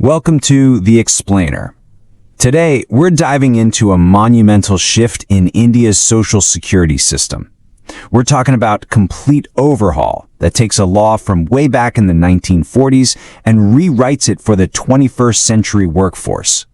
Welcome to The Explainer. Today, we're diving into a monumental shift in India's social security system. We're talking about complete overhaul that takes a law from way back in the 1940s and rewrites it for the 21st century workforce.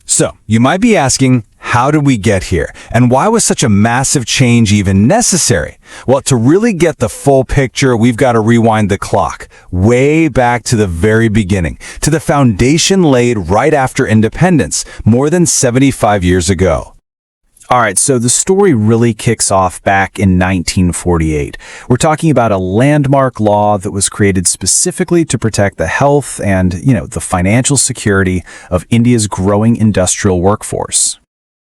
So, you might be asking, how did we get here? And why was such a massive change even necessary? Well, to really get the full picture, we've got to rewind the clock, way back to the very beginning, to the foundation laid right after independence, more than 75 years ago. All right, so the story really kicks off back in 1948. We're talking about a landmark law that was created specifically to protect the health and, the financial security of India's growing industrial workforce.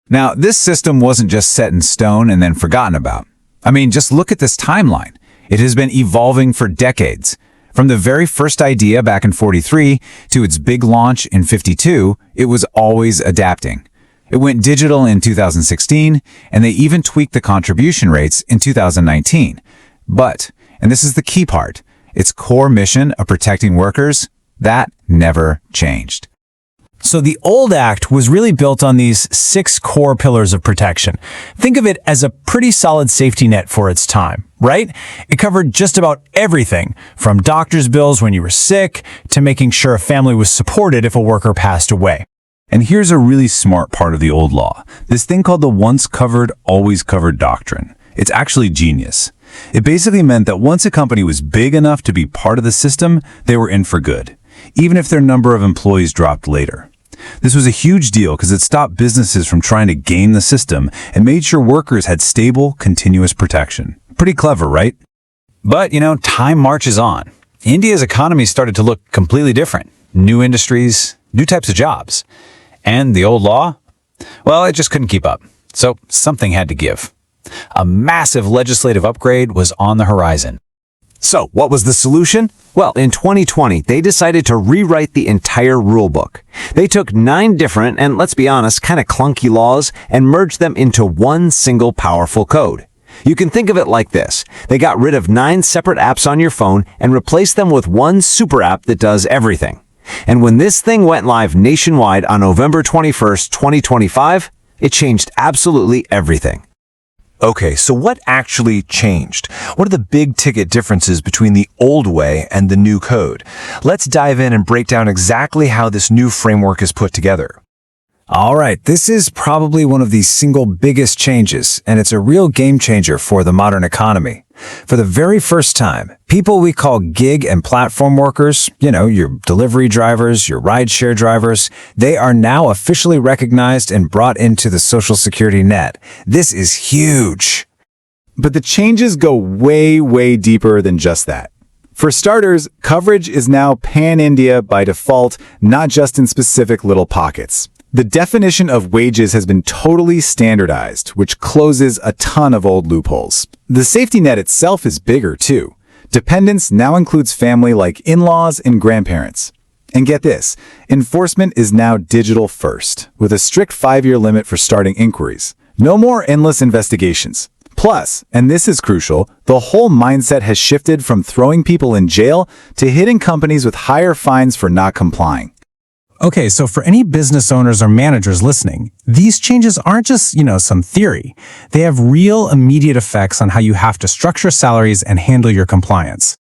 Now, this system wasn't just set in stone and then forgotten about. I mean, just look at this timeline. It has been evolving for decades. From the very first idea back in 43 to its big launch in 52, it was always adapting. It went digital in 2016, and they even tweaked the contribution rates in 2019. But, and this is the key part, its core mission of protecting workers, that never changed. So the old act was really built on these 6 core pillars of protection. Think of it as a pretty solid safety net for its time, right? It covered just about everything, from doctor's bills when you were sick to making sure a family was supported if a worker passed away. And here's a really smart part of the old law. This thing called the once covered, always covered doctrine. It's actually genius. It basically meant that once a company was big enough to be part of the system, they were in for good, even if their number of employees dropped later. This was a huge deal because it stopped businesses from trying to game the system and made sure workers had stable, continuous protection. Pretty clever, right? But, time marches on. India's economy started to look completely different. New industries, new types of jobs. And the old law? Well, it just couldn't keep up. So something had to give. A massive legislative upgrade was on the horizon. So, what was the solution? Well, in 2020, they decided to rewrite the entire rulebook. They took 9 different, and let's be honest, kind of clunky laws and merged them into one single powerful code. You can think of it like this. They got rid of 9 separate apps on your phone and replaced them with one super app that does everything. And when this thing went live nationwide on November 21st, 2025, it changed absolutely everything. Okay, so what actually changed? What are the big ticket differences between the old way and the new code? Let's dive in and break down exactly how this new framework is put together. All right, this is probably one of the single biggest changes, and it's a real game changer for the modern economy. For the very first time, people we call gig and platform workers, your delivery drivers, your rideshare drivers, they are now officially recognized and brought into the Social Security net. This is huge. But the changes go way, way deeper than just that. For starters, coverage is now pan-India by default, not just in specific little pockets. The definition of wages has been totally standardized, which closes a ton of old loopholes. The safety net itself is bigger, too. Dependents now includes family like in-laws and grandparents. And get this, enforcement is now digital first, with a strict 5-year limit for starting inquiries. No more endless investigations. Plus, and this is crucial, the whole mindset has shifted from throwing people in jail to hitting companies with higher fines for not complying. Okay, so for any business owners or managers listening, these changes aren't just, some theory. They have real immediate effects on how you have to structure salaries and handle your compliance.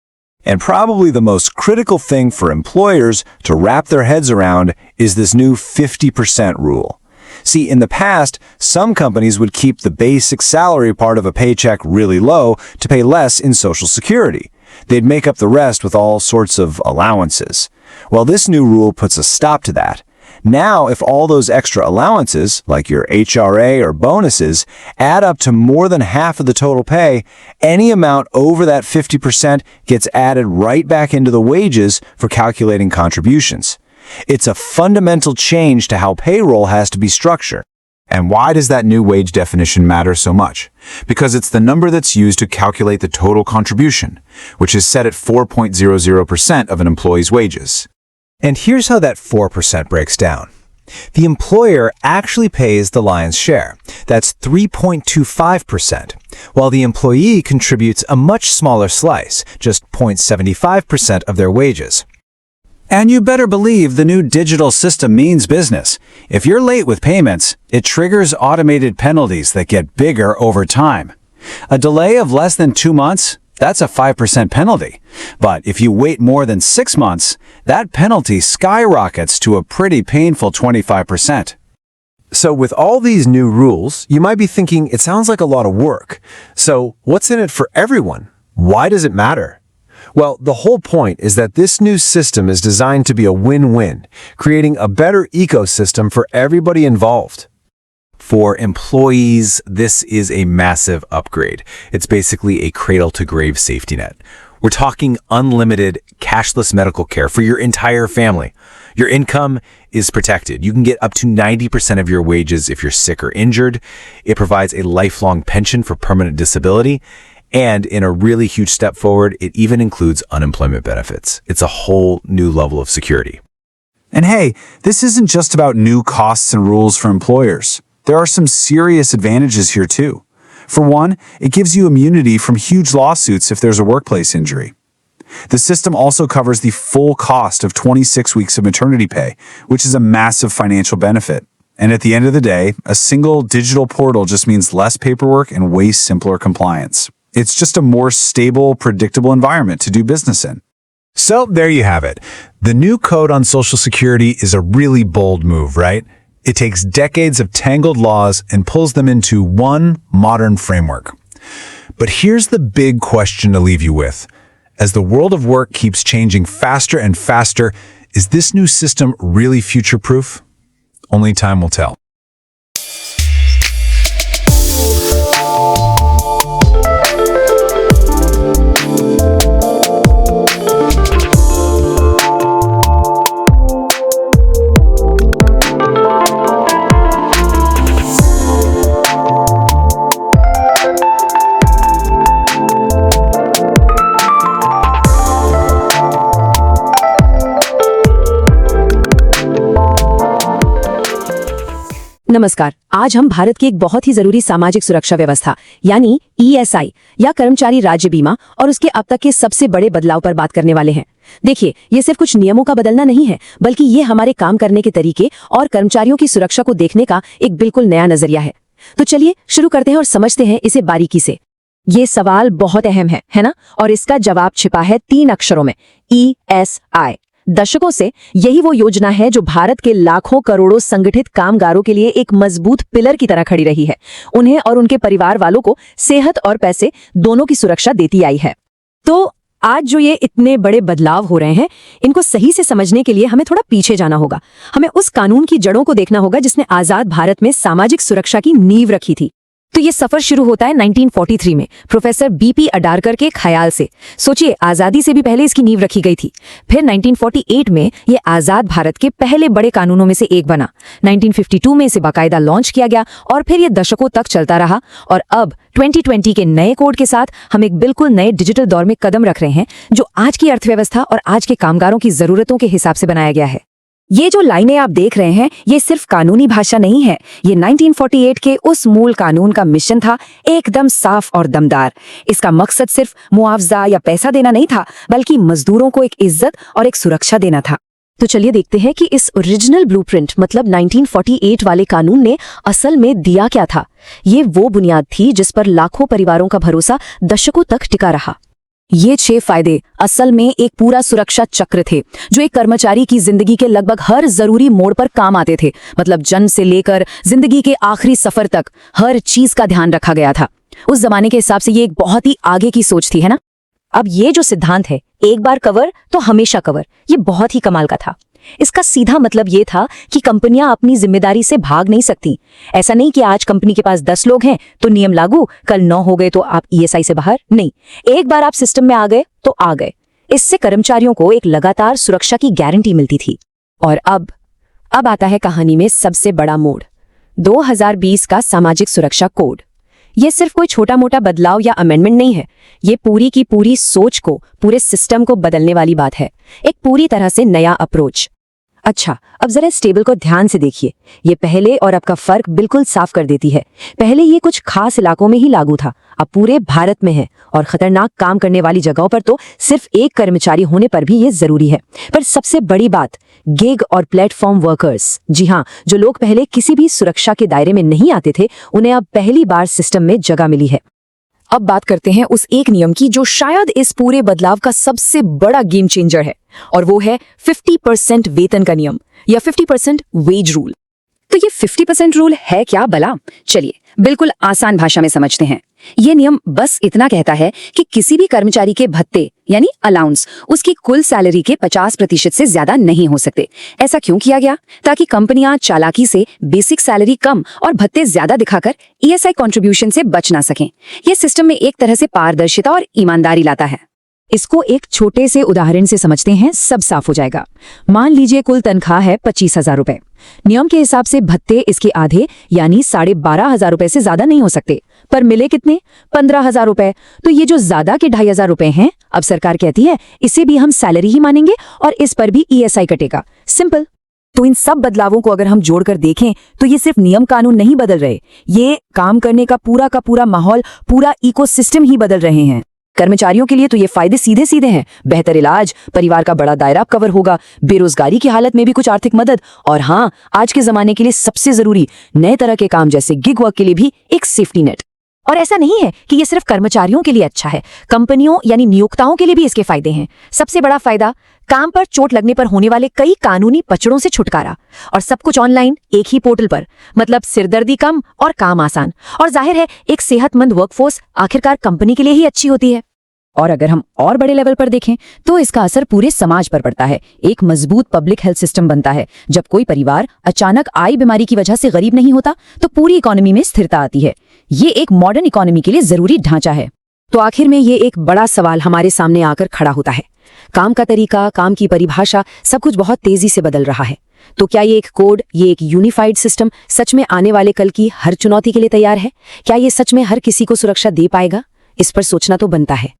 And probably the most critical thing for employers to wrap their heads around is this new 50% rule. See, in the past, some companies would keep the basic salary part of a paycheck really low to pay less in Social Security. They'd make up the rest with all sorts of allowances. Well, this new rule puts a stop to that. Now, if all those extra allowances, like your HRA or bonuses, add up to more than half of the total pay, any amount over that 50% gets added right back into the wages for calculating contributions. It's a fundamental change to how payroll has to be structured. And why does that new wage definition matter so much? Because it's the number that's used to calculate the total contribution, which is set at 4.00% of an employee's wages. And here's how that 4% breaks down. The employer actually pays the lion's share. That's 3.25%, while the employee contributes a much smaller slice, just 0.75% of their wages. And you better believe the new digital system means business. If you're late with payments, it triggers automated penalties that get bigger over time. A delay of less than 2 months, that's a 5% penalty. But if you wait more than 6 months, that penalty skyrockets to a pretty painful 25%. So with all these new rules, you might be thinking it sounds like a lot of work. So what's in it for everyone? Why does it matter? Well, the whole point is that this new system is designed to be a win-win, creating a better ecosystem for everybody involved. For employees, this is a massive upgrade. It's basically a cradle-to-grave safety net. We're talking unlimited, cashless medical care for your entire family. Your income is protected. You can get up to 90% of your wages if you're sick or injured. It provides a lifelong pension for permanent disability. And in a really huge step forward, it even includes unemployment benefits. It's a whole new level of security. And hey, this isn't just about new costs and rules for employers. There are some serious advantages here too. For one, it gives you immunity from huge lawsuits if there's a workplace injury. The system also covers the full cost of 26 weeks of maternity pay, which is a massive financial benefit. And at the end of the day, a single digital portal just means less paperwork and way simpler compliance. It's just a more stable, predictable environment to do business in. So there you have it. The new code on Social Security is a really bold move, right? It takes decades of tangled laws and pulls them into one modern framework. But here's the big question to leave you with. As the world of work keeps changing faster and faster, is this new system really future-proof? Only time will tell. नमस्कार। आज हम भारत की एक बहुत ही जरूरी सामाजिक सुरक्षा व्यवस्था यानी ईएसआई या कर्मचारी राज्य बीमा और उसके अब तक के सबसे बड़े बदलाव पर बात करने वाले हैं। देखिए, ये सिर्फ कुछ नियमों का बदलना नहीं है, बल्कि ये हमारे काम करने के तरीके और कर्मचारियों की सुरक्षा को देखने का एक बिल्कुल नया नजरिया है। तो चलिए शुरू करते हैं और समझते हैं इसे बारीकी से। ये सवाल बहुत अहम है ना? और इसका जवाब छिपा है 3 अक्षरों में, ईएसआई। दशकों से यही वो योजना है जो भारत के लाखों करोड़ों संगठित कामगारों के लिए एक मजबूत पिलर की तरह खड़ी रही है। उन्हें और उनके परिवार वालों को सेहत और पैसे दोनों की सुरक्षा देती आई है। तो आज जो ये इतने बड़े बदलाव हो रहे हैं, इनको सही से समझने के लिए हमें थोड़ा पीछे जाना होगा। हमें उस कानून की जड़ों को देखना होगा जिसने आजाद भारत में सामाजिक सुरक्षा की नींव रखी थी। तो ये सफर शुरू होता है 1943 में प्रोफेसर बीपी अडारकर के ख्याल से। सोचिए, आजादी से भी पहले इसकी नींव रखी गई थी। फिर 1948 में ये आजाद भारत के पहले बड़े कानूनों में से एक बना। 1952 में इसे बाकायदा लॉन्च किया गया और फिर ये दशकों तक चलता रहा। और अब 2020 के नए कोड के साथ हम एक बिल्कुल नए डिजिटल दौर में कदम रख रहे हैं, जो आज की अर्थव्यवस्था और आज के कामगारों की जरूरतों के हिसाब से बनाया गया है। ये जो लाइनें आप देख रहे हैं, ये सिर्फ कानूनी भाषा नहीं है। ये 1948 के उस मूल कानून का मिशन था, एकदम साफ और दमदार। इसका मकसद सिर्फ मुआवजा या पैसा देना नहीं था, बल्कि मजदूरों को एक इज्जत और एक सुरक्षा देना था। तो चलिए देखते हैं कि इस ओरिजिनल ब्लूप्रिंट मतलब 1948 वाले कानून ने असल में दिया क्या था। ये वो बुनियाद थी जिस पर लाखों परिवारों का भरोसा दशकों तक टिका रहा। ये 6 फायदे असल में एक पूरा सुरक्षा चक्र थे, जो एक कर्मचारी की जिंदगी के लगभग हर जरूरी मोड़ पर काम आते थे। मतलब जन्म से लेकर जिंदगी के आखिरी सफर तक हर चीज का ध्यान रखा गया था। उस जमाने के हिसाब से ये एक बहुत ही आगे की सोच थी, है ना? अब ये जो सिद्धांत है, एक बार कवर तो हमेशा कवर, ये बहुत ही कमाल का था। इसका सीधा मतलब ये था कि कंपनियां अपनी जिम्मेदारी से भाग नहीं सकती। ऐसा नहीं कि आज कंपनी के पास 10 लोग हैं तो नियम लागू, कल 9 हो गए तो आप ईएसआई से बाहर। नहीं, एक बार आप सिस्टम में आ गए तो आ गए। इससे कर्मचारियों को एक लगातार सुरक्षा की गारंटी मिलती थी। और अब आता है कहानी में सबसे बड़ा मोड़, 2020 का सामाजिक सुरक्षा कोड। ये सिर्फ कोई छोटा मोटा बदलाव या अमेंडमेंट नहीं है, ये पूरी की पूरी सोच को, पूरे सिस्टम को बदलने वाली बात है। एक पूरी तरह से नया अप्रोच। अच्छा, अब जरा इस टेबल को ध्यान से देखिए। ये पहले और अब का फर्क बिल्कुल साफ कर देती है। पहले ये कुछ खास इलाकों में ही लागू था, अब पूरे भारत में है, और खतरनाक काम करने वाली जगहों पर तो सिर्फ एक कर्मचारी होने पर भी ये जरूरी है। पर सबसे बड़ी बात, गिग और प्लेटफॉर्म वर्कर्स, जी हाँ, जो लोग पहले किसी भी सुरक्षा के दायरे में नहीं आते थे, उन्हें अब पहली बार सिस्टम में जगह मिली है। अब बात करते हैं उस एक नियम की जो शायद इस पूरे बदलाव का सबसे बड़ा गेम चेंजर है, और वो है 50% वेतन का नियम या 50% वेज रूल। तो ये 50% रूल है क्या भला? चलिए बिल्कुल आसान भाषा में समझते हैं। ये नियम बस इतना कहता है कि किसी भी कर्मचारी के भत्ते यानी अलाउंस उसकी कुल सैलरी के 50% से ज्यादा नहीं हो सकते। ऐसा क्यों किया गया? ताकि कंपनियां चालाकी से बेसिक सैलरी कम और भत्ते ज्यादा दिखाकर ईएसआई कंट्रीब्यूशन से बच ना सकें। यह सिस्टम में एक तरह से पारदर्शिता और ईमानदारी लाता है। इसको एक छोटे से उदाहरण से समझते हैं, सब साफ हो जाएगा। मान लीजिए कुल तनख्वाह है 25,000 रुपए। नियम के हिसाब से भत्ते इसके आधे यानी 12,500 रुपए से ज्यादा नहीं हो सकते, पर मिले कितने? 15,000 रुपए। तो ये जो ज्यादा के 2,500 रुपए हैं, अब सरकार कहती है इसे भी हम सैलरी ही मानेंगे और इस पर भी ईएसआई कटेगा। सिंपल। तो इन सब बदलावों को अगर हम जोड़कर देखें तो ये सिर्फ नियम कानून नहीं बदल रहे, ये काम करने का पूरा माहौल, पूरा इकोसिस्टम ही बदल रहे हैं। कर्मचारियों के लिए तो ये फायदे सीधे सीधे हैं। बेहतर इलाज, परिवार का बड़ा दायरा कवर होगा, बेरोजगारी की हालत में भी कुछ आर्थिक मदद, और हाँ, आज के जमाने के लिए सबसे जरूरी नए तरह के काम जैसे गिग वर्क के लिए भी एक सेफ्टी नेट। और ऐसा नहीं है कि ये सिर्फ कर्मचारियों के लिए अच्छा है, कंपनियों यानी नियोक्ताओं के लिए भी इसके फायदे हैं। सबसे बड़ा फायदा, काम पर चोट लगने पर होने वाले कई कानूनी पचड़ों से छुटकारा, और सब कुछ ऑनलाइन एक ही पोर्टल पर। मतलब सिरदर्दी कम और काम आसान। और जाहिर है एक सेहतमंद वर्कफोर्स आखिरकार कंपनी के लिए ही अच्छी होती है। और अगर हम और बड़े लेवल पर देखें तो इसका असर पूरे समाज पर पड़ता है। एक मजबूत पब्लिक हेल्थ सिस्टम बनता है। जब कोई परिवार अचानक आई बीमारी की वजह से गरीब नहीं होता तो पूरी इकोनॉमी में स्थिरता आती है। ये एक मॉडर्न इकोनॉमी के लिए जरूरी ढांचा है। तो आखिर में ये एक बड़ा सवाल हमारे सामने आकर खड़ा होता है। काम का तरीका, काम की परिभाषा, सब कुछ बहुत तेजी से बदल रहा है। तो क्या ये एक कोड, ये एक यूनिफाइड सिस्टम सच में आने वाले कल की हर चुनौती के लिए तैयार है? क्या ये सच में हर किसी को सुरक्षा दे पाएगा? इस पर सोचना तो बनता है।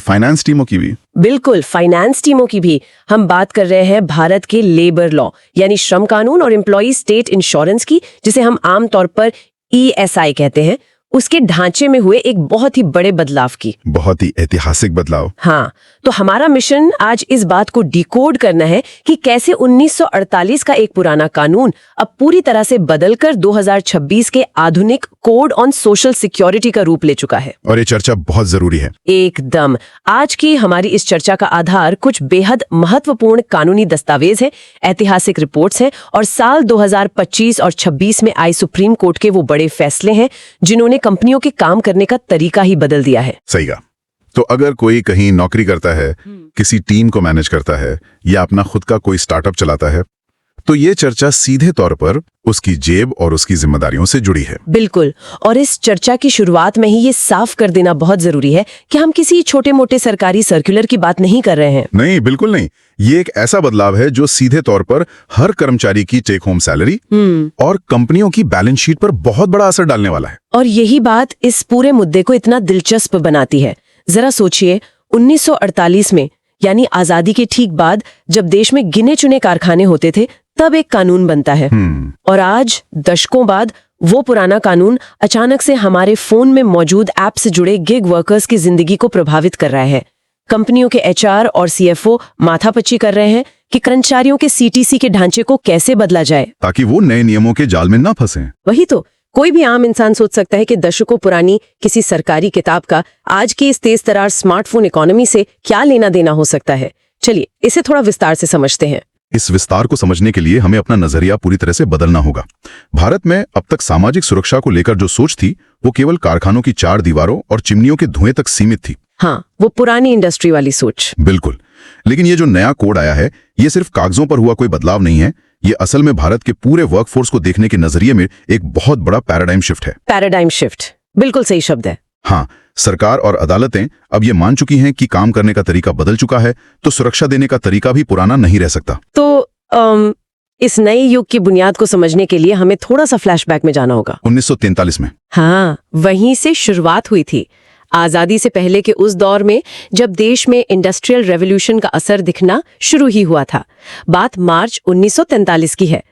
फाइनेंस टीमों की भी। बिल्कुल, फाइनेंस टीमों की भी। हम बात कर रहे हैं भारत के लेबर लॉ यानी श्रम कानून और एम्प्लॉय स्टेट इंश्योरेंस की, जिसे हम आमतौर पर ईएसआई कहते हैं, उसके ढांचे में हुए एक बहुत ही बड़े बदलाव की। बहुत ही ऐतिहासिक बदलाव। हाँ, तो हमारा मिशन आज इस बात को डिकोड करना है कि कैसे 1948 का एक पुराना कानून अब पूरी तरह से बदलकर 2026 के आधुनिक कोड ऑन सोशल सिक्योरिटी का रूप ले चुका है। और ये चर्चा बहुत जरूरी है। एकदम। आज की हमारी इस चर्चा का आधार कुछ बेहद महत्वपूर्ण कानूनी दस्तावेज हैं, ऐतिहासिक रिपोर्ट्स हैं और साल 2025 और 26 में आई सुप्रीम कोर्ट के वो बड़े फैसले हैं जिन्होंने कंपनियों के काम करने का तरीका ही बदल दिया है। सही कहा। तो अगर कोई कहीं नौकरी करता है, किसी टीम को मैनेज करता है या अपना खुद का कोई स्टार्टअप चलाता है, तो ये चर्चा सीधे तौर पर उसकी जेब और उसकी जिम्मेदारियों से जुड़ी है। बिल्कुल। और इस चर्चा की शुरुआत में ही ये साफ कर देना बहुत जरूरी है कि हम किसी छोटे मोटे सरकारी सर्कुलर की बात नहीं कर रहे हैं। नहीं, बिल्कुल नहीं। ये एक ऐसा बदलाव है जो सीधे तौर पर हर कर्मचारी की टेक होम सैलरी और कंपनियों की बैलेंस शीट पर बहुत बड़ा असर डालने वाला है। और यही बात इस पूरे मुद्दे को इतना दिलचस्प बनाती है। जरा सोचिए, 1948 में यानी आजादी के ठीक बाद जब देश में गिने चुने कारखाने होते थे, तब एक कानून बनता है। और आज दशकों बाद वो पुराना कानून अचानक से हमारे फोन में मौजूद ऐप से जुड़े गिग वर्कर्स की जिंदगी को प्रभावित कर रहा है। कंपनियों के एचआर और सीएफओ माथापच्ची कर रहे हैं कि कर्मचारियों के सीटीसी के ढांचे को कैसे बदला जाए ताकि वो नए नियमों के जाल में ना फंसे। वही तो। कोई भी आम इंसान सोच सकता है कि दशकों पुरानी किसी सरकारी किताब का आज की इस तेज तरार स्मार्टफोन इकोनॉमी से क्या लेना देना हो सकता है। चलिए इसे थोड़ा विस्तार से समझते हैं। इस विस्तार को समझने के लिए हमें अपना नजरिया पूरी तरह से बदलना होगा। भारत में अब तक सामाजिक सुरक्षा को लेकर जो सोच थी वो केवल कारखानों की 4 दीवारों और चिमनियों के धुएं तक सीमित थी। हाँ, वो पुरानी इंडस्ट्री वाली सोच। बिल्कुल। लेकिन ये जो नया कोड आया है, ये सिर्फ कागजों पर हुआ कोई बदलाव नहीं है। ये असल में भारत के पूरे वर्कफोर्स को देखने के नजरिए में एक बहुत बड़ा पैराडाइम शिफ्ट है। पैराडाइम शिफ्ट, बिल्कुल सही शब्द है। हाँ, सरकार और अदालतें अब ये मान चुकी हैं कि काम करने का तरीका बदल चुका है, तो सुरक्षा देने का तरीका भी पुराना नहीं रह सकता। तो इस नए युग की बुनियाद को समझने के लिए हमें थोड़ा सा फ्लैशबैक में जाना होगा। 1943 में। हाँ, वहीं से शुरुआत हुई थी। आजादी से पहले के उस दौर में जब देश में इंडस्ट्रियल रेवोल्यूशन का असर दिखना शुरू ही हुआ था। बात मार्च 1943 की है।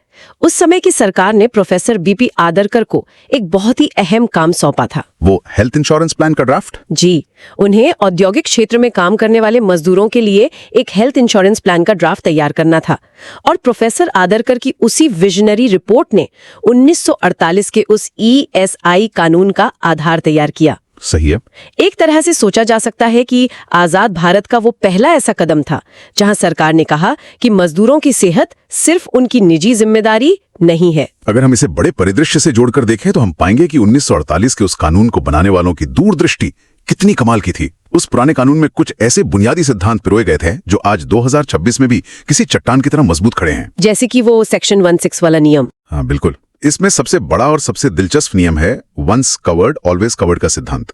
उस समय की सरकार ने प्रोफेसर बीपी आदरकर को एक बहुत ही अहम काम सौंपा था। वो हेल्थ इंश्योरेंस प्लान का ड्राफ्ट? जी, उन्हें औद्योगिक क्षेत्र में काम करने वाले मजदूरों के लिए एक हेल्थ इंश्योरेंस प्लान का ड्राफ्ट तैयार करना था। और प्रोफेसर आदरकर की उसी विजनरी रिपोर्ट ने 1948 के उस ESI कानून का आधार तैयार किया। सही है। एक तरह से सोचा जा सकता है कि आजाद भारत का वो पहला ऐसा कदम था जहां सरकार ने कहा कि मजदूरों की सेहत सिर्फ उनकी निजी जिम्मेदारी नहीं है। अगर हम इसे बड़े परिदृश्य से जोड़कर देखें तो हम पाएंगे कि 1948 के उस कानून को बनाने वालों की दूरदृष्टि कितनी कमाल की थी। उस पुराने कानून में कुछ ऐसे बुनियादी सिद्धांत पिरोए गए थे जो आज 2026 में भी किसी चट्टान की तरह मजबूत खड़े हैं। जैसे कि वो सेक्शन 16 वाला नियम। हाँ, बिल्कुल। इसमें सबसे बड़ा और सबसे दिलचस्प नियम है वंस कवर्ड ऑलवेज कवर्ड का सिद्धांत।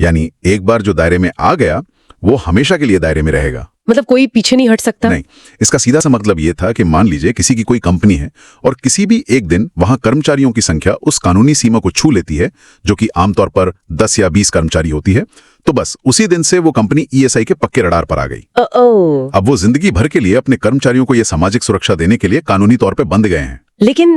यानी एक बार जो दायरे में आ गया वो हमेशा के लिए दायरे में रहेगा। मतलब कोई पीछे नहीं हट सकता? नहीं, इसका सीधा सा मतलब ये था कि मान लीजिए किसी की कोई कंपनी है और किसी भी एक दिन वहां कर्मचारियों की संख्या उस कानूनी सीमा को छू लेती है जो कि आमतौर पर 10 या 20 कर्मचारी होती है, तो बस उसी दिन से वो कंपनी ESI के पक्के रडार पर आ गई। अब वो जिंदगी भर के लिए अपने कर्मचारियों को ये सामाजिक सुरक्षा देने के लिए कानूनी तौर पर बंध गए हैं। लेकिन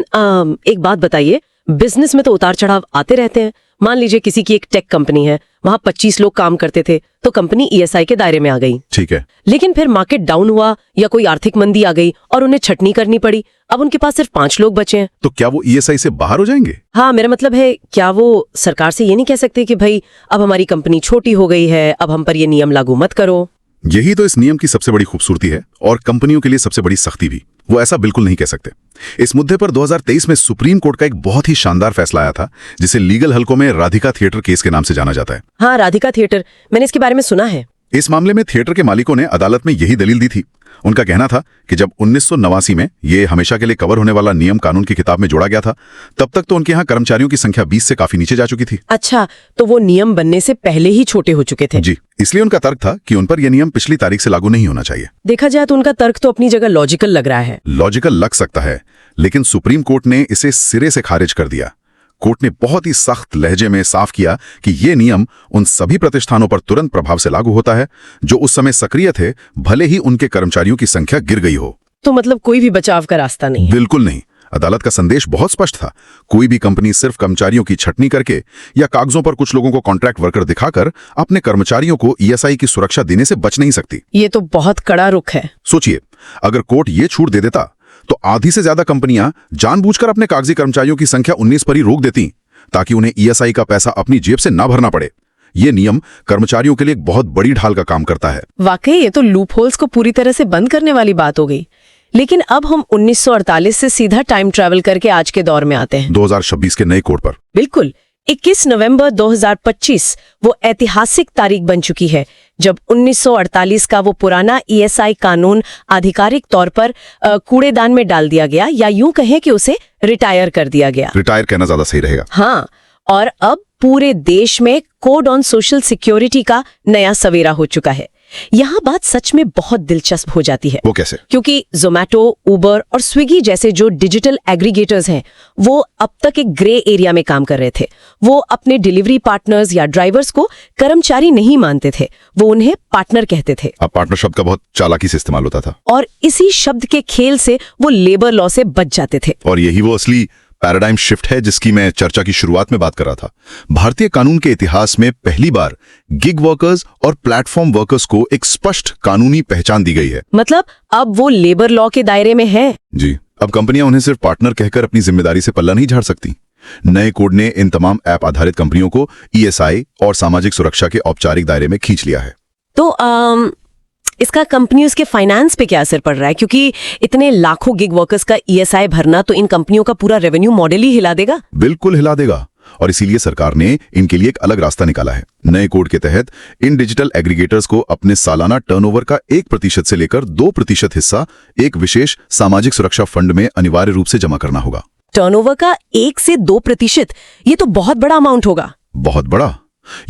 एक बात बताइए, बिजनेस में तो उतार चढ़ाव आते रहते हैं। मान लीजिए किसी की एक टेक कंपनी है, वहां 25 लोग काम करते थे तो कंपनी ESI के दायरे में आ गई। ठीक है। लेकिन फिर मार्केट डाउन हुआ या कोई आर्थिक मंदी आ गई और उन्हें छटनी करनी पड़ी। अब उनके पास सिर्फ 5 लोग बचे हैं। तो क्या वो ESI से बाहर हो जाएंगे? हाँ, मेरा मतलब है, क्या वो सरकार से ये नहीं कह सकते कि भाई अब हमारी कंपनी छोटी हो गई है, अब हम पर ये नियम लागू मत करो? यही तो इस नियम की सबसे बड़ी खूबसूरती है और कंपनियों के लिए सबसे बड़ी सख्ती भी। वो ऐसा बिल्कुल नहीं कह सकते। इस मुद्दे पर 2023 में सुप्रीम कोर्ट का एक बहुत ही शानदार फैसला आया था जिसे लीगल हलकों में राधिका थिएटर केस के नाम से जाना जाता है। हाँ, राधिका थिएटर, मैंने इसके बारे में सुना है। इस मामले में थिएटर के मालिकों ने अदालत में यही दलील दी थी। उनका कहना था कि जब 1989 में ये हमेशा के लिए कवर होने वाला नियम कानून की किताब में जोड़ा गया था, तब तक तो उनके यहाँ कर्मचारियों की संख्या 20 से काफी नीचे जा चुकी थी। अच्छा, तो वो नियम बनने से पहले ही छोटे हो चुके थे? जी, इसलिए उनका तर्क था कि उन पर यह नियम पिछली तारीख से लागू नहीं होना चाहिए। देखा जाए तो उनका तर्क तो अपनी जगह लॉजिकल लग रहा है। लॉजिकल लग सकता है, लेकिन सुप्रीम कोर्ट ने इसे सिरे से खारिज कर दिया। कोर्ट ने बहुत ही सख्त लहजे में साफ किया कि ये नियम उन सभी प्रतिष्ठानों पर तुरंत प्रभाव से लागू होता है जो उस समय सक्रिय थे, भले ही उनके कर्मचारियों की संख्या गिर गई हो। तो मतलब कोई भी बचाव का रास्ता नहीं? बिल्कुल नहीं। अदालत का संदेश बहुत स्पष्ट था। कोई भी कंपनी सिर्फ कर्मचारियों की छटनी करके या कागजों पर कुछ लोगों को कॉन्ट्रैक्ट वर्कर दिखाकर अपने कर्मचारियों को ESI की सुरक्षा देने से बच नहीं सकती। ये तो बहुत कड़ा रुख है। सोचिए, अगर कोर्ट ये छूट दे देता तो आधी से ज्यादा कंपनियां जानबूझकर अपने कागजी कर्मचारियों की संख्या 19 पर ही रोक देती ताकि उन्हें ESI का पैसा अपनी जेब से ना भरना पड़े। ये नियम कर्मचारियों के लिए एक बहुत बड़ी ढाल का काम करता है। वाकई ये तो लूप होल्स को पूरी तरह से बंद करने वाली बात हो गई। लेकिन अब हम 1948 से सीधा टाइम ट्रैवल करके आज के दौर में आते हैं, 2026 के नए कोड पर। बिल्कुल, 21 नवंबर 2025 वो ऐतिहासिक तारीख बन चुकी है जब 1948 का वो पुराना ESI कानून आधिकारिक तौर पर कूड़ेदान में डाल दिया गया, या यूं कहें कि उसे रिटायर कर दिया गया। रिटायर कहना ज्यादा सही रहेगा। हाँ, और अब पूरे देश में कोड ऑन सोशल सिक्योरिटी का नया सवेरा हो चुका है। यहाँ बात सच में बहुत दिलचस्प हो जाती है। वो कैसे? क्योंकि जोमैटो, उबर और स्विगी जैसे जो डिजिटल एग्रीगेटर्स हैं, वो अब तक एक ग्रे एरिया में काम कर रहे थे। वो अपने डिलीवरी पार्टनर्स या ड्राइवर्स को कर्मचारी नहीं मानते थे, वो उन्हें पार्टनर कहते थे। अब पार्टनर शब्द का बहुत चालाकी से इस्तेमाल होता था और इसी शब्द के खेल से वो लेबर लॉ से बच जाते थे। और यही वो असली पैराडाइम शिफ्ट है जिसकी मैं चर्चा की शुरुआत में बात कर रहा था। भारतीय कानून के इतिहास में पहली बार गिग वर्कर्स और प्लेटफॉर्म वर्कर्स को एक स्पष्ट कानूनी पहचान दी गई है। मतलब अब वो लेबर लॉ के दायरे में है। जी, अब कंपनियां उन्हें सिर्फ पार्टनर कहकर अपनी जिम्मेदारी से पल्ला नहीं झाड़ सकती। नए कोड ने इन तमाम ऐप आधारित कंपनियों को ESI और सामाजिक सुरक्षा के औपचारिक दायरे में खींच लिया है। तो इसका कंपनियों के फाइनेंस पे क्या असर पड़ रहा है? क्योंकि इतने लाखों गिग वर्कर्स का ESI भरना तो इन कंपनियों का पूरा रेवेन्यू मॉडल ही हिला देगा। बिल्कुल हिला देगा, और इसीलिए सरकार ने इनके लिए एक अलग रास्ता निकाला है। नए कोड के तहत इन डिजिटल एग्रीगेटर्स को अपने सालाना टर्नओवर का 1% से लेकर 2% हिस्सा एक विशेष सामाजिक सुरक्षा फंड में अनिवार्य रूप से जमा करना होगा। टर्नओवर का 1 से 2%, ये तो बहुत बड़ा अमाउंट होगा। बहुत बड़ा।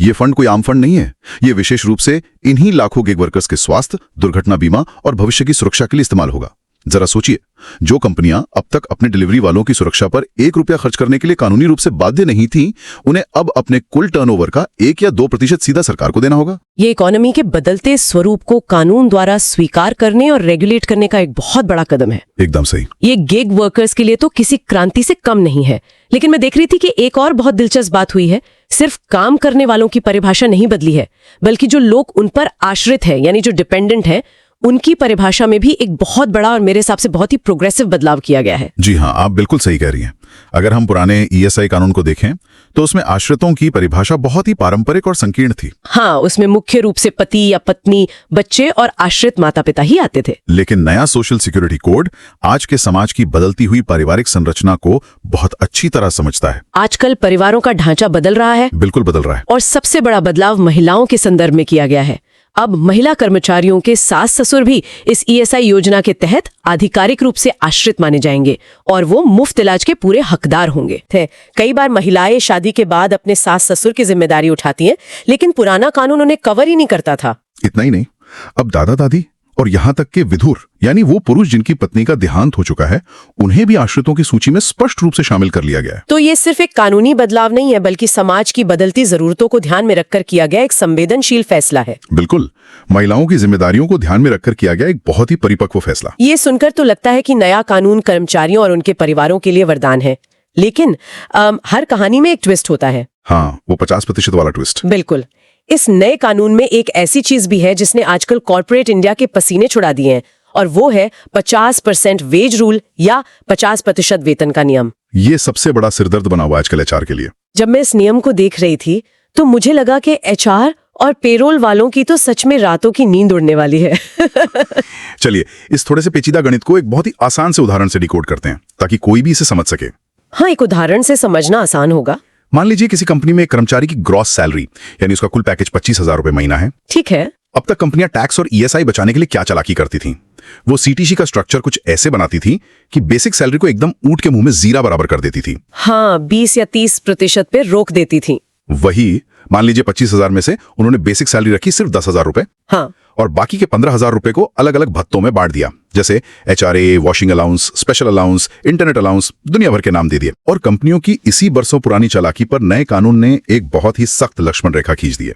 ये फंड कोई आम फंड नहीं है। ये विशेष रूप से इन्हीं लाखों गिग वर्कर्स के स्वास्थ्य, दुर्घटना बीमा और भविष्य की सुरक्षा के लिए इस्तेमाल होगा। जरा सोचिए, जो कंपनियां अब तक अपने डिलीवरी वालों की सुरक्षा पर 1 रुपया खर्च करने के लिए कानूनी रूप से बाध्य नहीं थी, उन्हें अब अपने कुल टर्नओवर का 1 या 2% सीधा सरकार को देना होगा। ये इकोनॉमी के बदलते स्वरूप को कानून द्वारा स्वीकार करने और रेगुलेट करने का एक बहुत बड़ा कदम है। एकदम सही। ये गिग वर्कर्स के लिए तो किसी क्रांति से कम नहीं है। लेकिन मैं देख रही थी कि एक और बहुत दिलचस्प बात हुई है। सिर्फ काम करने वालों की परिभाषा नहीं बदली है, बल्कि जो लोग उन पर आश्रित है, यानी जो डिपेंडेंट है, उनकी परिभाषा में भी एक बहुत बड़ा और मेरे हिसाब से बहुत ही प्रोग्रेसिव बदलाव किया गया है। जी हाँ, आप बिल्कुल सही कह रही हैं। अगर हम पुराने ईएसआई कानून को देखें तो उसमें आश्रितों की परिभाषा बहुत ही पारंपरिक और संकीर्ण थी। हाँ, उसमें मुख्य रूप से पति या पत्नी, बच्चे और आश्रित माता पिता ही आते थे। लेकिन नया सोशल सिक्योरिटी कोड आज के समाज की बदलती हुई पारिवारिक संरचना को बहुत अच्छी तरह समझता है। आजकल परिवारों का ढांचा बदल रहा है। बिल्कुल बदल रहा है। और सबसे बड़ा बदलाव महिलाओं के संदर्भ में किया गया है। अब महिला कर्मचारियों के सास ससुर भी इस ईएसआई योजना के तहत आधिकारिक रूप से आश्रित माने जाएंगे और वो मुफ्त इलाज के पूरे हकदार होंगे। कई बार महिलाएं शादी के बाद अपने सास ससुर की जिम्मेदारी उठाती हैं, लेकिन पुराना कानून उन्हें कवर ही नहीं करता था। इतना ही नहीं, अब दादा दादी और यहाँ तक के विधुर, यानी वो पुरुष जिनकी पत्नी का देहांत हो चुका है, उन्हें भी आश्रितों की सूची में स्पष्ट रूप से शामिल कर लिया गया है। तो ये सिर्फ एक कानूनी बदलाव नहीं है, बल्कि समाज की बदलती जरूरतों को ध्यान में रखकर किया गया एक संवेदनशील फैसला है। बिल्कुल, महिलाओं की जिम्मेदारियों को ध्यान में रखकर किया गया एक बहुत ही परिपक्व फैसला। ये सुनकर तो लगता है कि नया कानून कर्मचारियों और उनके परिवारों के लिए वरदान है, लेकिन हर कहानी में एक ट्विस्ट होता है। हाँ, वो 50% वाला ट्विस्ट। बिल्कुल। इस नए कानून में एक ऐसी चीज भी है जिसने आजकल कॉर्पोरेट इंडिया के पसीने छुड़ा दिए हैं, और वो है 50% वेज रूल या 50% वेतन का नियम। ये सबसे बड़ा सिरदर्द बना हुआ आजकल एचआर के लिए। जब मैं इस नियम को देख रही थी तो मुझे लगा कि एचआर और पेरोल वालों की तो सच में रातों की नींद उड़ने वाली है। चलिए, इस थोड़े से पेचीदा गणित को एक बहुत ही आसान से उदाहरण से डिकोड करते हैं ताकि कोई भी इसे समझ सके। हाँ, एक उदाहरण से समझना आसान होगा। मान लीजिए किसी कंपनी में एक कर्मचारी की ग्रॉस सैलरी, यानी उसका कुल पैकेज 25,000 रुपए महीना है। ठीक है। अब तक कंपनियां टैक्स और ईएसआई बचाने के लिए क्या चालाकी करती थीं? वो सीटीसी का स्ट्रक्चर कुछ ऐसे बनाती थी कि बेसिक सैलरी को एकदम ऊंट के मुंह में जीरा बराबर कर देती थी। हाँ, 20 या 30% पे रोक देती थी। वही, मान लीजिए 25,000 में से उन्होंने बेसिक सैलरी रखी सिर्फ 10,000 रुपए। हाँ। और बाकी के 15,000 रुपए को अलग अलग भत्तों में बांट दिया, जैसे HRA, washing allowance, special allowance, internet allowance, दुनिया भर के नाम दे दिए। और कंपनियों की इसी बरसों पुरानी चालाकी पर नए कानून ने एक बहुत ही सख्त लक्ष्मण रेखा खींच दी है।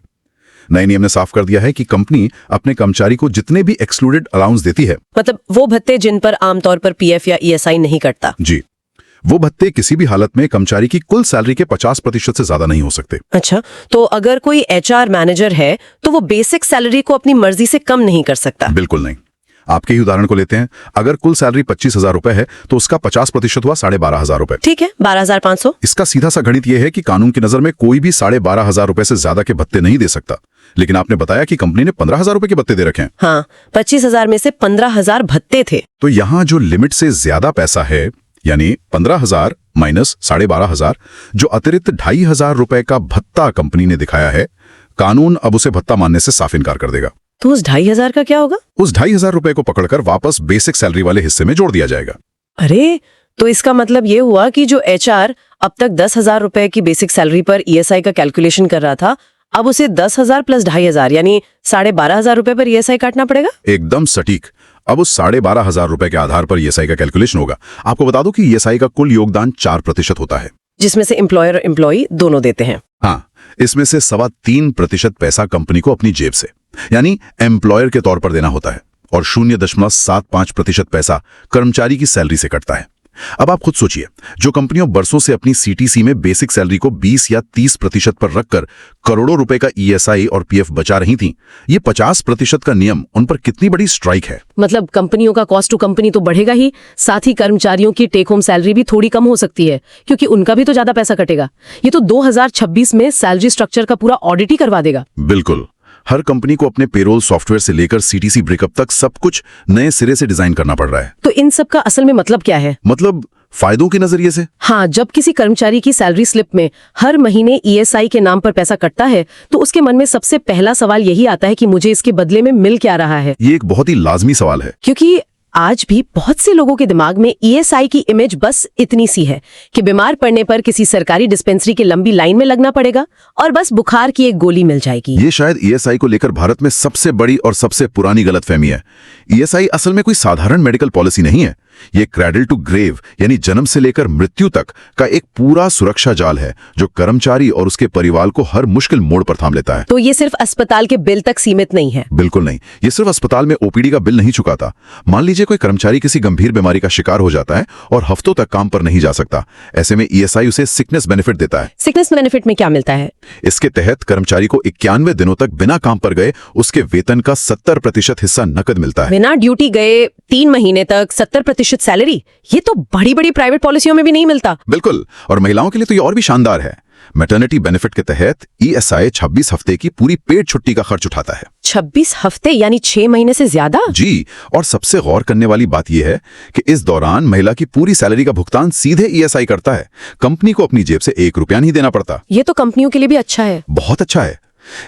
नए नियम ने साफ कर दिया है कि कंपनी अपने कर्मचारी को जितने भी एक्सक्लूडेड अलाउंस देती है, मतलब वो भत्ते जिन पर आमतौर पर पीएफ या ईएसआई नहीं कटता, जी, वो भत्ते किसी भी हालत में कर्मचारी की कुल सैलरी के 50% से ज्यादा नहीं हो सकते। अच्छा, तो अगर कोई एचआर मैनेजर है तो वो बेसिक सैलरी को अपनी मर्जी से कम नहीं कर सकता? बिल्कुल नहीं। आपके ही उदाहरण को लेते हैं। अगर कुल सैलरी 25,000 रुपए है तो उसका 50% हुआ 12,500 रुपए। ठीक है, 12,500। इसका सीधा सा गणित यह है कि कानून की नजर में कोई भी 12,500 रुपए से ज्यादा के भत्ते नहीं दे सकता, लेकिन आपने बताया कि कंपनी ने 15,000 रुपए के भत्ते दे रखे हैं। हाँ, 25,000 में से 15,000 भत्ते थे। तो यहाँ जो लिमिट से ज्यादा पैसा है, यानी 15,000 माइनस 12,500, जो अतिरिक्त 2,500 रुपए का भत्ता कंपनी ने दिखाया है, कानून अब उसे भत्ता मानने से साफ इनकार कर देगा। तो उस 2,500 का क्या होगा? उस 2,500 रुपए को पकड़कर वापस बेसिक सैलरी वाले हिस्से में जोड़ दिया जाएगा। अरे, तो इसका मतलब ये हुआ कि जो एचआर अब तक 10,000 रुपए की बेसिक सैलरी पर ईएसआई का कैलकुलेशन कर रहा था, अब उसे 10,000 प्लस 2,500 यानी 12,500 रुपए पर ईएसआई काटना पड़ेगा। एकदम सटीक। अब उस 12,500 रुपए के आधार पर ईएसआई का कैलकुलेशन होगा। आपको बता दूं कि ईएसआई का कुल योगदान 4% होता है, जिसमें से एम्प्लॉयर और एम्प्लॉई दोनों देते हैं। हाँ, इसमें से 3.25% पैसा कंपनी को अपनी जेब से, यानी एम्प्लॉयर के तौर पर देना होता है, और 0.75% पैसा कर्मचारी की सैलरी से कटता है। अब आप खुद सोचिए, जो कंपनियों बरसों से अपनी सीटीसी में बेसिक सैलरी को 20 या 30% पर रखकर करोड़ों रुपए का ईएसआई और पीएफ बचा रही थीं, ये 50% का नियम उन पर कितनी बड़ी स्ट्राइक है। मतलब कंपनियों का कॉस्ट टू कंपनी तो बढ़ेगा ही, साथ ही कर्मचारियों की टेक होम सैलरी भी थोड़ी कम हो सकती है, क्योंकि उनका भी तो ज्यादा पैसा कटेगा। ये तो 2026 में सैलरी स्ट्रक्चर का पूरा ऑडिट ही करवा देगा। बिल्कुल, हर कंपनी को अपने पेरोल सॉफ्टवेयर से लेकर सीटीसी ब्रेकअप तक सब कुछ नए सिरे से डिजाइन करना पड़ रहा है। तो इन सब का असल में मतलब क्या है? मतलब फायदों के नजरिए से। हाँ, जब किसी कर्मचारी की सैलरी स्लिप में हर महीने ईएसआई के नाम पर पैसा कटता है, तो उसके मन में सबसे पहला सवाल यही आता है कि मुझे इसके बदले में मिल क्या रहा है। ये एक बहुत ही लाजमी सवाल है, क्योंकि आज भी बहुत से लोगों के दिमाग में ईएसआई की इमेज बस इतनी सी है कि बीमार पड़ने पर किसी सरकारी डिस्पेंसरी की लंबी लाइन में लगना पड़ेगा और बस बुखार की एक गोली मिल जाएगी। ये शायद ईएसआई को लेकर भारत में सबसे बड़ी और सबसे पुरानी गलतफहमी है। ईएसआई असल में कोई साधारण मेडिकल पॉलिसी नहीं है। ये क्रैडल टू ग्रेव यानी जन्म से लेकर मृत्यु तक का एक पूरा सुरक्षा जाल है जो कर्मचारी और उसके परिवार को हर मुश्किल मोड़ पर थाम लेता है। तो ये सिर्फ अस्पताल के बिल तक सीमित नहीं है? बिल्कुल नहीं। ये सिर्फ अस्पताल में ओपीडी का बिल नहीं चुकाता। मान लीजिए कोई कर्मचारी किसी गंभीर बीमारी का शिकार हो जाता है और हफ्तों तक काम पर नहीं जा सकता, ऐसे में ईएसआई उसे सिकनेस बेनिफिट देता है। सिकनेस बेनिफिट में क्या मिलता है? इसके तहत कर्मचारी को 91 दिनों तक बिना काम पर गए उसके वेतन का 70% हिस्सा नकद मिलता है। बिना ड्यूटी गए 3 महीने तक 70% सैलरी, ये तो बड़ी बड़ी प्राइवेट पॉलिसियों में भी नहीं मिलता। बिल्कुल, और महिलाओं के लिए तो ये और भी शानदार है। मैटरनिटी बेनिफिट के तहत ईएसआई 26 हफ्ते की पूरी पेड छुट्टी का खर्च उठाता है। 26 हफ्ते यानी 6 महीने से ज्यादा? जी, और सबसे गौर करने वाली बात यह है कि इस दौरान महिला की पूरी सैलरी का भुगतान सीधे ईएसआई करता है। कंपनी को अपनी जेब से 1 रुपया नहीं देना पड़ता। ये तो कंपनियों के लिए भी अच्छा है। बहुत अच्छा है।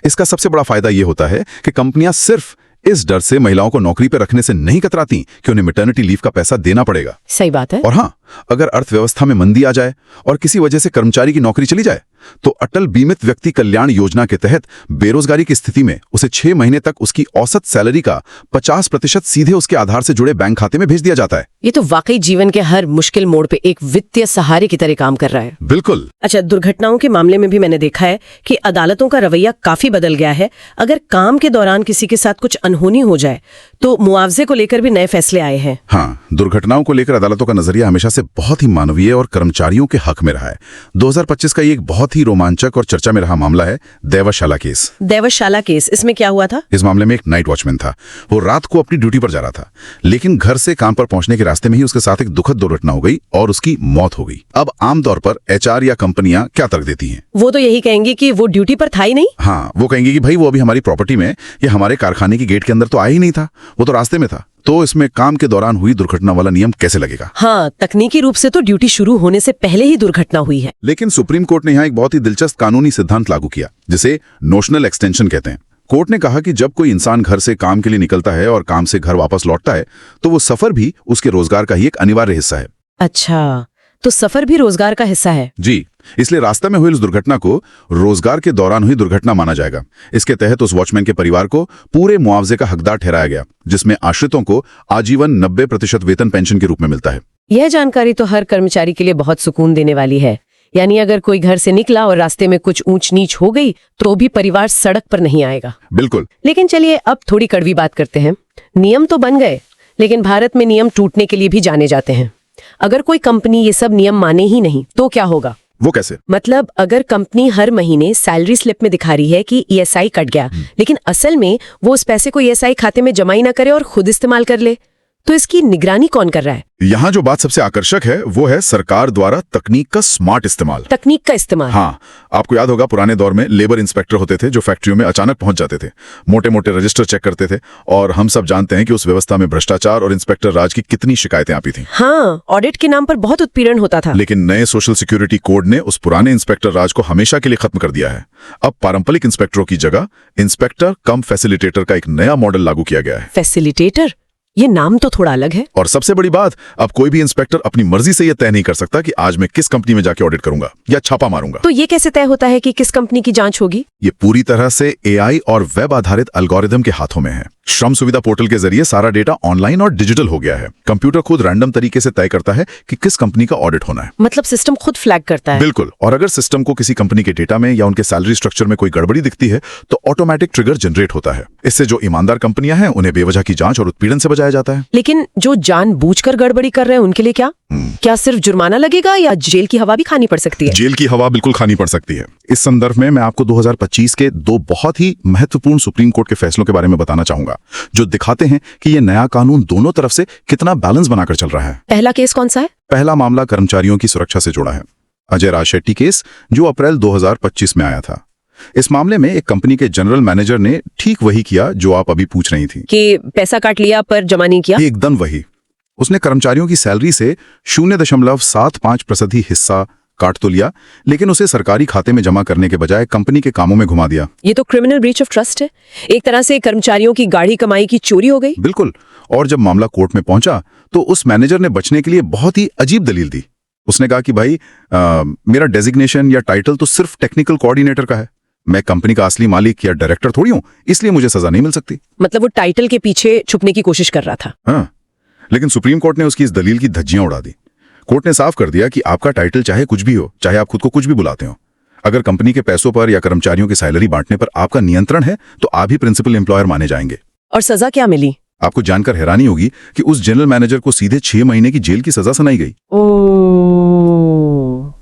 इसका सबसे बड़ा फायदा यह होता है कि कंपनियां सिर्फ इस डर से महिलाओं को नौकरी पर रखने से नहीं कतराती कि उन्हें मैटरनिटी लीव का पैसा देना पड़ेगा। सही बात है। और हाँ, अगर अर्थव्यवस्था में मंदी आ जाए और किसी वजह से कर्मचारी की नौकरी चली जाए तो अटल बीमित व्यक्ति कल्याण योजना के तहत बेरोजगारी की स्थिति में उसे 6 महीने तक उसकी औसत सैलरी का 50% सीधे उसके आधार से जुड़े बैंक खाते में भेज दिया जाता है। ये तो वाकई जीवन के हर मुश्किल मोड़ पे एक वित्तीय सहारे की तरह काम कर रहा है। बिल्कुल। अच्छा, दुर्घटनाओं के मामले में भी मैंने देखा है कि अदालतों का रवैया काफी बदल गया है। अगर काम के दौरान किसी के साथ कुछ अनहोनी हो जाए तो मुआवजे को लेकर भी नए फैसले आए हैं। हाँ, दुर्घटनाओं को लेकर अदालतों का नजरिया हमेशा से बहुत ही मानवीय और कर्मचारियों के हक में रहा है। 2025 का ये एक बहुत ही रोमांचक और चर्चा में रहा मामला है देवशाला केस। देवशाला केस, इसमें क्या हुआ था? इस मामले में एक नाइट वॉचमैन था। वो रात को अपनी ड्यूटी पर जा रहा था, लेकिन घर से काम पर पहुंचने के रास्ते में ही उसके साथ एक दुखद दुर्घटना हो गई और उसकी मौत हो गई। अब आमतौर पर एचआर या कंपनियां क्या तर्क देती हैं? वो तो यही कहेंगे कि वो ड्यूटी पर था ही नहीं। हाँ, वो कहेंगे कि भाई वो अभी हमारी प्रॉपर्टी में या हमारे कारखाने की गेट के अंदर तो आया ही नहीं था, वो तो रास्ते में था। तो इसमें काम के दौरान हुई दुर्घटना वाला नियम कैसे लगेगा? हाँ, तकनीकी रूप से तो ड्यूटी शुरू होने से पहले ही दुर्घटना हुई है। लेकिन सुप्रीम कोर्ट ने यहाँ एक बहुत ही दिलचस्प कानूनी सिद्धांत लागू किया जिसे नोशनल एक्सटेंशन कहते हैं। कोर्ट ने कहा कि जब कोई इंसान घर से काम के लिए निकलता है और काम से घर वापस लौटता है तो वो सफर भी उसके रोजगार का ही एक अनिवार्य हिस्सा है। अच्छा, तो सफर भी रोजगार का हिस्सा है? जी, इसलिए रास्ते में हुई इस दुर्घटना को रोजगार के दौरान हुई दुर्घटना माना जाएगा। इसके तहत उस वॉचमैन के परिवार को पूरे मुआवजे का हकदार ठहराया गया, जिसमें आश्रितों को आजीवन 90% वेतन पेंशन के रूप में मिलता है। यह जानकारी तो हर कर्मचारी के लिए बहुत सुकून देने वाली है। यानी अगर कोई घर से निकला और रास्ते में कुछ ऊंच नीच हो गई तो भी परिवार सड़क पर नहीं आएगा। बिल्कुल। लेकिन चलिए अब थोड़ी कड़वी बात करते हैं। नियम तो बन गए, लेकिन भारत में नियम टूटने के लिए भी जाने जाते हैं। अगर कोई कंपनी ये सब नियम माने ही नहीं तो क्या होगा? वो कैसे? मतलब अगर कंपनी हर महीने सैलरी स्लिप में दिखा रही है कि ईएसआई कट गया, लेकिन असल में वो उस पैसे को ईएसआई खाते में जमा ही ना करे और खुद इस्तेमाल कर ले, तो इसकी निगरानी कौन कर रहा है? यहाँ जो बात सबसे आकर्षक है वो है सरकार द्वारा तकनीक का स्मार्ट इस्तेमाल। तकनीक का इस्तेमाल? हाँ, आपको याद होगा पुराने दौर में लेबर इंस्पेक्टर होते थे जो फैक्ट्रियों में अचानक पहुंच जाते थे, मोटे मोटे रजिस्टर चेक करते थे, और हम सब जानते हैं कि उस व्यवस्था में भ्रष्टाचार और इंस्पेक्टर राज की कितनी शिकायतें आती थी। हाँ, ऑडिट के नाम पर बहुत उत्पीड़न होता था। लेकिन नए सोशल सिक्योरिटी कोड ने उस पुराने इंस्पेक्टर राज को हमेशा के लिए खत्म कर दिया है। अब पारंपरिक इंस्पेक्टरों की जगह इंस्पेक्टर कम फैसिलिटेटर का एक नया मॉडल लागू किया गया है। फैसिलिटेटर? ये नाम तो थोड़ा अलग है। और सबसे बड़ी बात, अब कोई भी इंस्पेक्टर अपनी मर्जी से यह तय नहीं कर सकता कि आज मैं किस कंपनी में जाके ऑडिट करूंगा या छापा मारूंगा। तो ये कैसे तय होता है कि किस कंपनी की जांच होगी? ये पूरी तरह से एआई और वेब आधारित एल्गोरिदम के हाथों में है। श्रम सुविधा पोर्टल के जरिए सारा डेटा ऑनलाइन और डिजिटल हो गया है। कंप्यूटर खुद रैंडम तरीके से तय करता है कि किस कंपनी का ऑडिट होना है। मतलब सिस्टम खुद फ्लैग करता है? बिल्कुल। और अगर सिस्टम को किसी कंपनी के डेटा में या उनके सैलरी स्ट्रक्चर में कोई गड़बड़ी दिखती है तो ऑटोमेटिक ट्रिगर जनरेट होता है। इससे जो ईमानदार कंपनियां हैं उन्हें बेवजह की जांच और उत्पीड़न से बचाया जाता है। लेकिन जो जानबूझकर गड़बड़ी कर रहे हैं उनके लिए क्या? क्या सिर्फ जुर्माना लगेगा या जेल की हवा भी खानी पड़ सकती है? जेल की हवा बिल्कुल खानी पड़ सकती है। इस संदर्भ में मैं आपको 2025 के 2 बहुत ही महत्वपूर्ण सुप्रीम कोर्ट के फैसलों के बारे में बताना चाहूंगा जो दिखाते हैं कि ये नया कानून दोनों तरफ से कितना बैलेंस बनाकर चल रहा है। पहला केस कौन सा है? पहला मामला कर्मचारियों की सुरक्षा से जुड़ा है। अजय राज शेट्टी केस, जो अप्रैल 2025 में आया था। इस मामले में एक कंपनी के जनरल मैनेजर ने ठीक वही किया जो आप अभी पूछ रही थी कि पैसा काट लिया पर जमा नहीं किया। एकदम वही। उसने कर्मचारियों की सैलरी से 0.75% हिस्सा काट तो लिया, लेकिन उसे सरकारी खाते में जमा करने के बजाय कंपनी के कामों में घुमा दिया। ये तो क्रिमिनल ब्रीच ऑफ ट्रस्ट है। एक तरह से कर्मचारियों की गाढ़ी कमाई की चोरी हो गई। बिल्कुल। और जब मामला कोर्ट में पहुंचा तो उस मैनेजर ने बचने के लिए बहुत ही अजीब दलील दी। उसने कहा कि भाई मेरा डेजिग्नेशन या टाइटल तो सिर्फ टेक्निकल कोऑर्डिनेटर का है, मैं कंपनी का असली मालिक या डायरेक्टर थोड़ी हूं, इसलिए मुझे सजा नहीं मिल सकती। मतलब वो टाइटल के पीछे छुपने की कोशिश कर रहा था। हाँ, लेकिन सुप्रीम कोर्ट ने उसकी इस दलील की धज्जियां उड़ा दी। कोर्ट ने साफ कर दिया कि आपका टाइटल चाहे कुछ भी हो, चाहे आप खुद को कुछ भी बुलाते हो, अगर कंपनी के पैसों पर या कर्मचारियों की सैलरी बांटने पर आपका नियंत्रण है तो आप ही प्रिंसिपल एम्प्लॉयर माने जाएंगे। और सजा क्या मिली? आपको जानकर हैरानी होगी कि उस जनरल मैनेजर को सीधे 6 महीने की जेल की सजा सुनाई गई।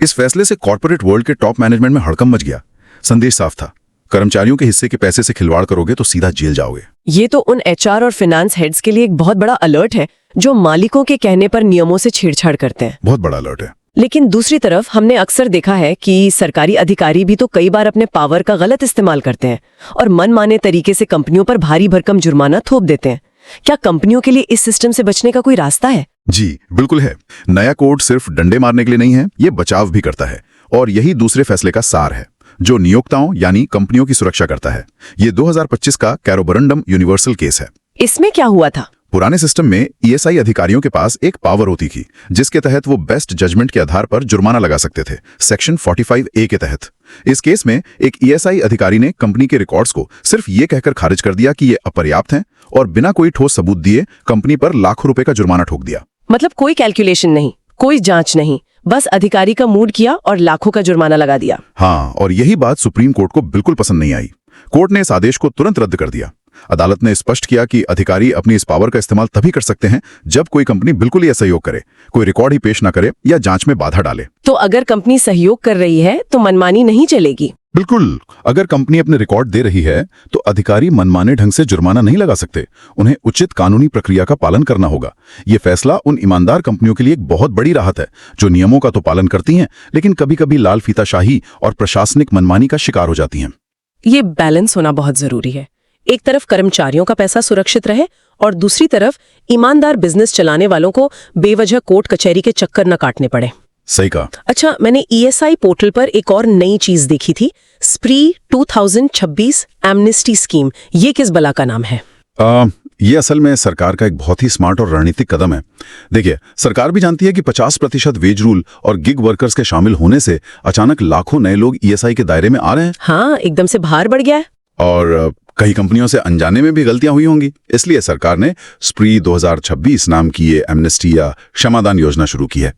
इस फैसले से कॉर्पोरेट वर्ल्ड के टॉप मैनेजमेंट में हड़कंप मच गया। संदेश साफ था, कर्मचारियों के हिस्से के पैसे से खिलवाड़ करोगे तो सीधा जेल जाओगे। ये तो उन एचआर और फाइनेंस हेड्स के लिए एक बहुत बड़ा अलर्ट है, जो मालिकों के कहने पर नियमों से छेड़छाड़ करते हैं। बहुत बड़ा अलर्ट है। लेकिन दूसरी तरफ हमने अक्सर देखा है कि सरकारी अधिकारी भी तो कई बार अपने पावर का गलत इस्तेमाल करते हैं और मनमाने तरीके से कंपनियों पर भारी भरकम जुर्माना थोप देते हैं। क्या कंपनियों के लिए इस सिस्टम से बचने का कोई रास्ता है? जी बिल्कुल है। नया कोड सिर्फ डंडे मारने के लिए नहीं है, ये बचाव भी करता है। और यही दूसरे फैसले का सार है, जो नियोक्ताओं यानी कंपनियों की सुरक्षा करता है। ये 2025 का कैरोबरंडम यूनिवर्सल केस है। इसमें क्या हुआ था? पुराने सिस्टम में ईएसआई अधिकारियों के पास एक पावर होती थी, जिसके तहत वो बेस्ट जजमेंट के आधार पर जुर्माना लगा सकते थे, सेक्शन 45A के तहत। इस केस में एक ईएसआई अधिकारी ने कंपनी के रिकॉर्ड्स को सिर्फ ये कहकर खारिज कर दिया कि ये अपर्याप्त हैं और बिना कोई ठोस सबूत दिए कंपनी पर लाखों रुपए का जुर्माना ठोक दिया। मतलब कोई कैलकुलेशन नहीं, कोई जांच नहीं, बस अधिकारी का मूड किया और लाखों का जुर्माना लगा दिया। हाँ, और यही बात सुप्रीम कोर्ट को बिल्कुल पसंद नहीं आई। कोर्ट ने इस आदेश को तुरंत रद्द कर दिया। अदालत ने स्पष्ट किया कि अधिकारी अपनी इस पावर का इस्तेमाल तभी कर सकते हैं जब कोई कंपनी बिल्कुल ही असहयोग करे, कोई रिकॉर्ड ही पेश न करे या जांच में बाधा डाले। तो अगर कंपनी सहयोग कर रही है तो मनमानी नहीं चलेगी? बिल्कुल। अगर कंपनी अपने रिकॉर्ड दे रही है तो अधिकारी मनमाने ढंग से जुर्माना नहीं लगा सकते, उन्हें उचित कानूनी प्रक्रिया का पालन करना होगा। ये फैसला उन ईमानदार कंपनियों के लिए एक बहुत बड़ी राहत है, जो नियमों का तो पालन करती हैं लेकिन कभी-कभी लाल फीताशाही और प्रशासनिक मनमानी का शिकार हो जाती हैं। ये बैलेंस होना बहुत जरूरी है। एक तरफ कर्मचारियों का पैसा सुरक्षित रहे और दूसरी तरफ ईमानदार बिजनेस चलाने वालों को बेवजह कोर्ट कचहरी के चक्कर न काटने पड़े। सही कहा। अच्छा, मैंने ईएसआई पोर्टल पर एक और नई चीज देखी थी, स्प्री 2026 एमनेस्टी स्कीम। ये किस बला का नाम है? ये असल में सरकार का एक बहुत ही स्मार्ट और रणनीतिक कदम है। देखिए, सरकार भी जानती है कि 50% वेज रूल और गिग वर्कर्स के शामिल होने से अचानक लाखों नए लोग ईएसआई के दायरे में आ रहे हैं। हाँ, एकदम से भार बढ़ गया है। और कई कंपनियों से अनजाने में भी गलतियां हुई होंगी, इसलिए सरकार ने स्प्री 2026 नाम की ये एमनेस्टी या क्षमादान योजना शुरू की है।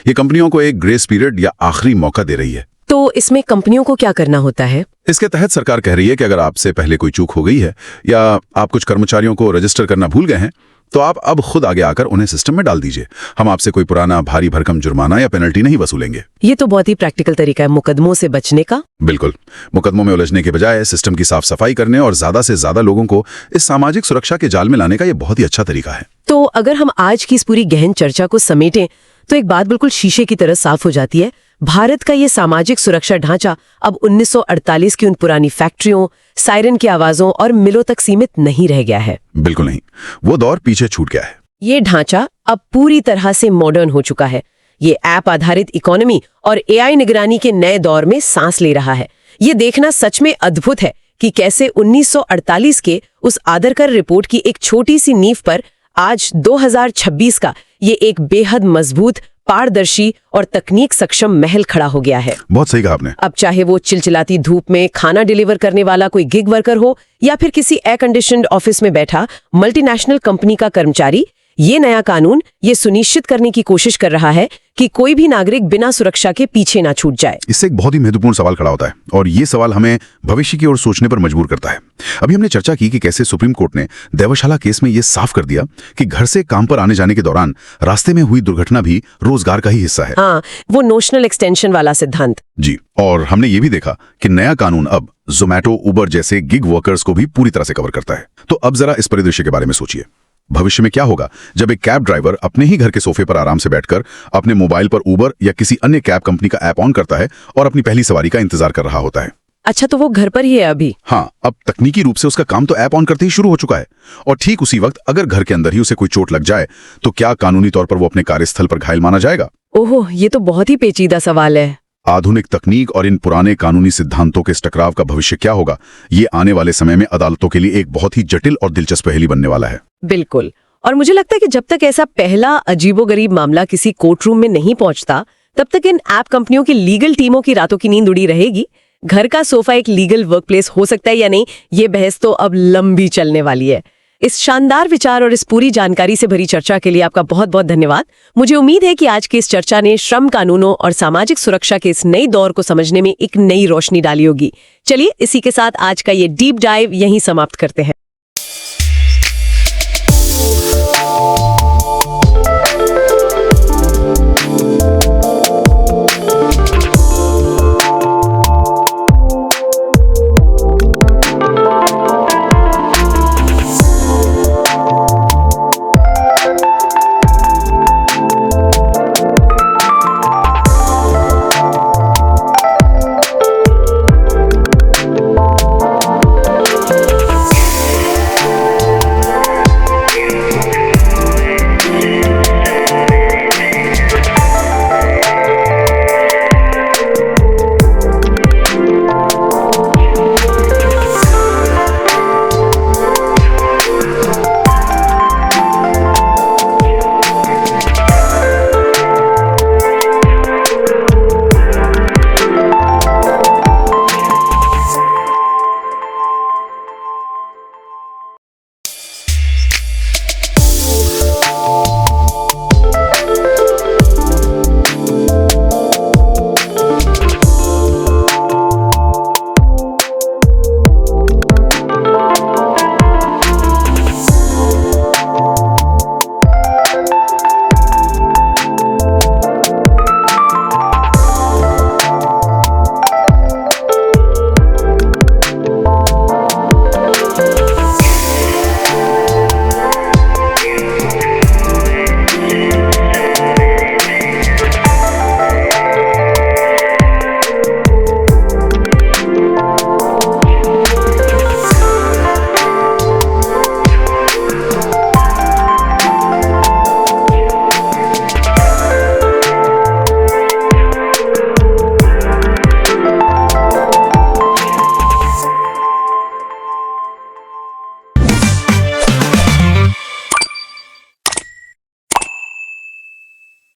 ये कंपनियों को एक ग्रेस पीरियड या आखिरी मौका दे रही है। तो इसमें कंपनियों को क्या करना होता है? इसके तहत सरकार कह रही है कि अगर आपसे पहले कोई चूक हो गई है या आप कुछ कर्मचारियों को रजिस्टर करना भूल गए हैं, तो आप अब खुद आगे आकर उन्हें सिस्टम में डाल दीजिए। हम आपसे कोई पुराना भारी भरकम जुर्माना या पेनल्टी नहीं वसूलेंगे। ये तो बहुत ही प्रैक्टिकल तरीका है मुकदमों से बचने का। बिल्कुल। मुकदमों में उलझने के बजाय सिस्टम की साफ सफाई करने और ज्यादा से ज्यादा लोगों को इस सामाजिक सुरक्षा के जाल में लाने का ये बहुत ही अच्छा तरीका है। तो अगर हम आज की इस पूरी गहन चर्चा को समेटें तो एक बात बिल्कुल शीशे की तरह साफ हो जाती है। भारत का ये सामाजिक सुरक्षा ढांचा अब 1948 की उन पुरानी फैक्ट्रियों, सायरन की आवाजों और मिलों तक सीमित नहीं रह गया है। बिल्कुल नहीं, वो दौर पीछे छूट गया है। ये ढांचा अब पूरी तरह से मॉडर्न हो चुका है। ये ऐप आधारित इकोनॉमी और एआई निगरानी के नए दौर में सांस ले रहा है। ये देखना सच में अद्भुत है कि कैसे 1948 के उस आदरकर रिपोर्ट की एक छोटी सी नींव पर आज 2026 का ये एक बेहद मजबूत, पारदर्शी और तकनीक सक्षम महल खड़ा हो गया है। बहुत सही कहा आपने। अब चाहे वो चिलचिलाती धूप में खाना डिलीवर करने वाला कोई गिग वर्कर हो या फिर किसी एयर कंडीशन्ड ऑफिस में बैठा मल्टीनेशनल कंपनी का कर्मचारी, ये नया कानून ये सुनिश्चित करने की कोशिश कर रहा है कि कोई भी नागरिक बिना सुरक्षा के पीछे ना छूट जाए। इससे एक बहुत ही महत्वपूर्ण सवाल खड़ा होता है और ये सवाल हमें भविष्य की ओर सोचने पर मजबूर करता है। अभी हमने चर्चा की कि कैसे सुप्रीम कोर्ट ने देवशाला केस में ये साफ कर दिया कि घर से काम पर आने जाने के दौरान रास्ते में हुई दुर्घटना भी रोजगार का ही हिस्सा है। हाँ, वो नोशनल एक्सटेंशन वाला सिद्धांत। जी, और हमने ये भी देखा कि नया कानून अब जोमैटो, उबर जैसे गिग वर्कर्स को भी पूरी तरह से कवर करता है। तो अब जरा इस परिदृश्य के बारे में सोचिए। भविष्य में क्या होगा जब एक कैब ड्राइवर अपने ही घर के सोफे पर आराम से बैठकर अपने मोबाइल पर उबर या किसी अन्य कैब कंपनी का ऐप ऑन करता है और अपनी पहली सवारी का इंतजार कर रहा होता है। अच्छा, तो वो घर पर ही है अभी? हाँ, अब तकनीकी रूप से उसका काम तो ऐप ऑन करते ही शुरू हो चुका है। और ठीक उसी वक्त अगर घर के अंदर ही उसे कोई चोट लग जाए तो क्या कानूनी तौर पर वो अपने कार्यस्थल पर घायल माना जाएगा? ओहो, ये तो बहुत ही पेचीदा सवाल है। आधुनिक तकनीक और इन पुराने कानूनी सिद्धांतों के इस टकराव का भविष्य क्या होगा, ये आने वाले समय में अदालतों के लिए एक बहुत ही जटिल और दिलचस्प पहेली बनने वाला है। बिल्कुल। और मुझे लगता है कि जब तक ऐसा पहला अजीबोगरीब मामला किसी कोर्ट रूम में नहीं पहुंचता, तब तक इन ऐप कंपनियों की लीगल टीमों की रातों की नींद उड़ी रहेगी। घर का सोफा एक लीगल वर्कप्लेस हो सकता है या नहीं, ये बहस तो अब लंबी चलने वाली है। इस शानदार विचार और इस पूरी जानकारी से भरी चर्चा के लिए आपका बहुत बहुत धन्यवाद। मुझे उम्मीद है कि आज की इस चर्चा ने श्रम कानूनों और सामाजिक सुरक्षा के इस नई दौर को समझने में एक नई रोशनी डाली होगी। चलिए, इसी के साथ आज का ये डीप डाइव यहीं समाप्त करते हैं।